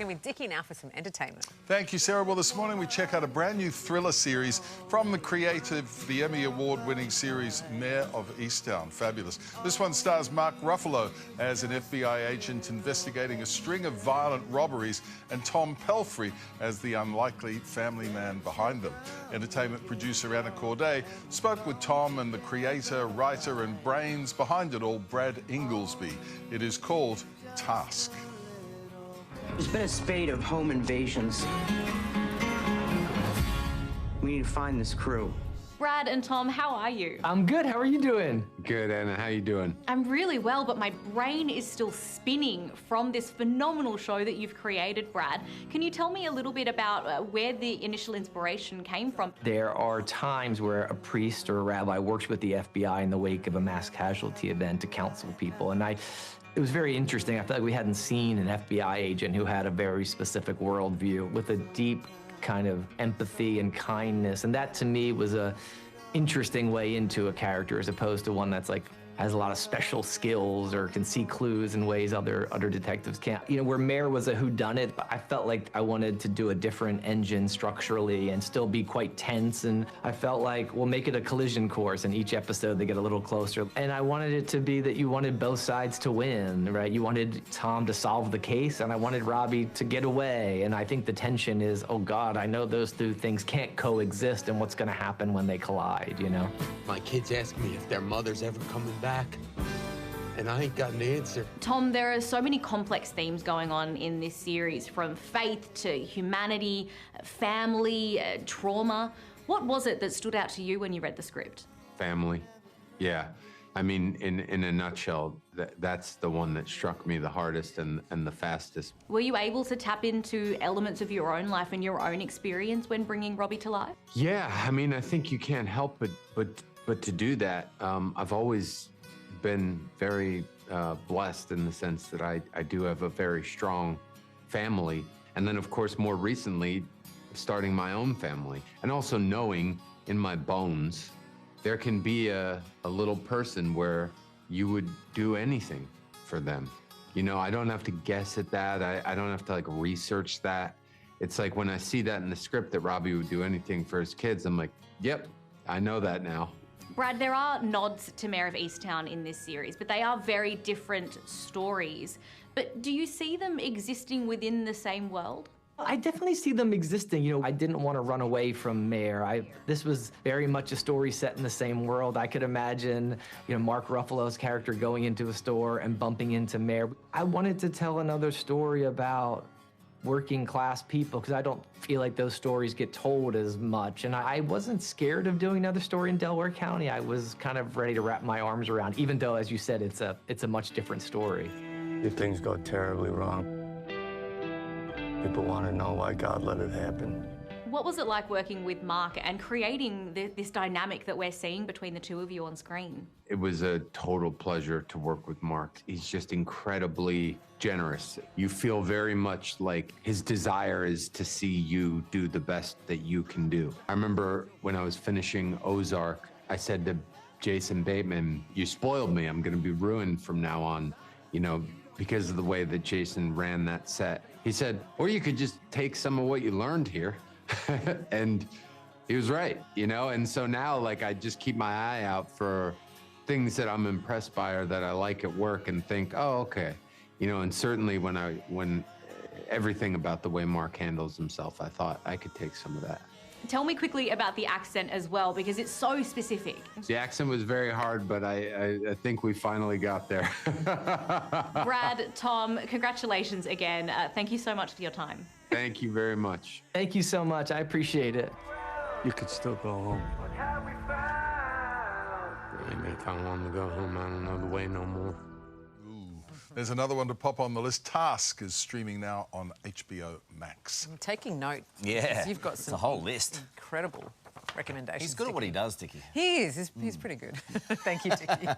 in with Dickie now for some entertainment. Thank you, Sarah. Well, this morning we check out a brand new thriller series from the creative, the Emmy Award-winning series Mayor of Easttown. Fabulous. This one stars Mark Ruffalo as an FBI agent investigating a string of violent robberies and Tom Pelphrey as the unlikely family man behind them. Entertainment producer Anna Corday spoke with Tom and the creator, writer and brains behind it all, Brad Inglesby. It is called Task. There's been a spate of home invasions. We need to find this crew. Brad and Tom, how are you? I'm good. How are you doing? Good, Anna. How you doing? I'm really well, but my brain is still spinning from this phenomenal show that you've created, Brad. Can you tell me a little bit about where the initial inspiration came from? There are times where a priest or a rabbi works with the FBI in the wake of a mass casualty event to counsel people, and it was very interesting. I felt like we hadn't seen an FBI agent who had a very specific worldview with a deep kind of empathy and kindness. And that to me was a interesting way into a character as opposed to one that's like has a lot of special skills or can see clues in ways other detectives can't. You know, where Mayor was a whodunit, I felt like I wanted to do a different engine structurally and still be quite tense. And I felt like, we'll make it a collision course, and each episode they get a little closer. And I wanted it to be that you wanted both sides to win, right? You wanted Tom to solve the case, and I wanted Robbie to get away. And I think the tension is, oh God, I know those two things can't coexist, and what's gonna happen when they collide, you know? My kids ask me if their mother's ever coming back, and I ain't got an answer. Tom, there are so many complex themes going on in this series, from faith to humanity, family, trauma. What was it that stood out to you when you read the script? Family. Yeah. I mean, in a nutshell, that's the one that struck me the hardest and the fastest. Were you able to tap into elements of your own life and your own experience when bringing Robbie to life? Yeah, I mean, I think you can't help but to do that. I've always been very blessed in the sense that I do have a very strong family. And then, of course, more recently, starting my own family. And also knowing in my bones, there can be a little person where you would do anything for them. You know, I don't have to guess at that. I don't have to, like, research that. It's like when I see that in the script that Robbie would do anything for his kids, I'm like, yep, I know that now. Brad, there are nods to Mayor of Easttown in this series, but they are very different stories. But do you see them existing within the same world? I definitely see them existing. You know, I didn't want to run away from Mayor. This was very much a story set in the same world. I could imagine, you know, Mark Ruffalo's character going into a store and bumping into Mayor. I wanted to tell another story about working class people, because I don't feel like those stories get told as much. And I wasn't scared of doing another story in Delaware County. I was kind of ready to wrap my arms around, even though, as you said, it's a much different story. If things go terribly wrong, people want to know why God let it happen. What was it like working with Mark and creating this dynamic that we're seeing between the two of you on screen? It was a total pleasure to work with Mark. He's just incredibly generous. You feel very much like his desire is to see you do the best that you can do. I remember when I was finishing Ozark, I said to Jason Bateman, you spoiled me. I'm going to be ruined from now on, you know, because of the way that Jason ran that set. He said, or you could just take some of what you learned here. And he was right, you know? And so now, like, I just keep my eye out for things that I'm impressed by or that I like at work and think, oh, okay. You know, and certainly when everything about the way Mark handles himself, I thought I could take some of that. Tell me quickly about the accent as well, because it's so specific. The accent was very hard, but I think we finally got there. Brad, Tom, congratulations again. Thank you so much for your time. Thank you very much. Thank you so much. I appreciate it. You could still go home. If I want to go home, I don't know the way no more. There's another one to pop on the list. Task is streaming now on HBO Max. I'm taking note. Yeah, You've got it's some a whole list. incredible recommendations. He's good at what he does, Dickie. He is. He's pretty good. Thank you, Dickie.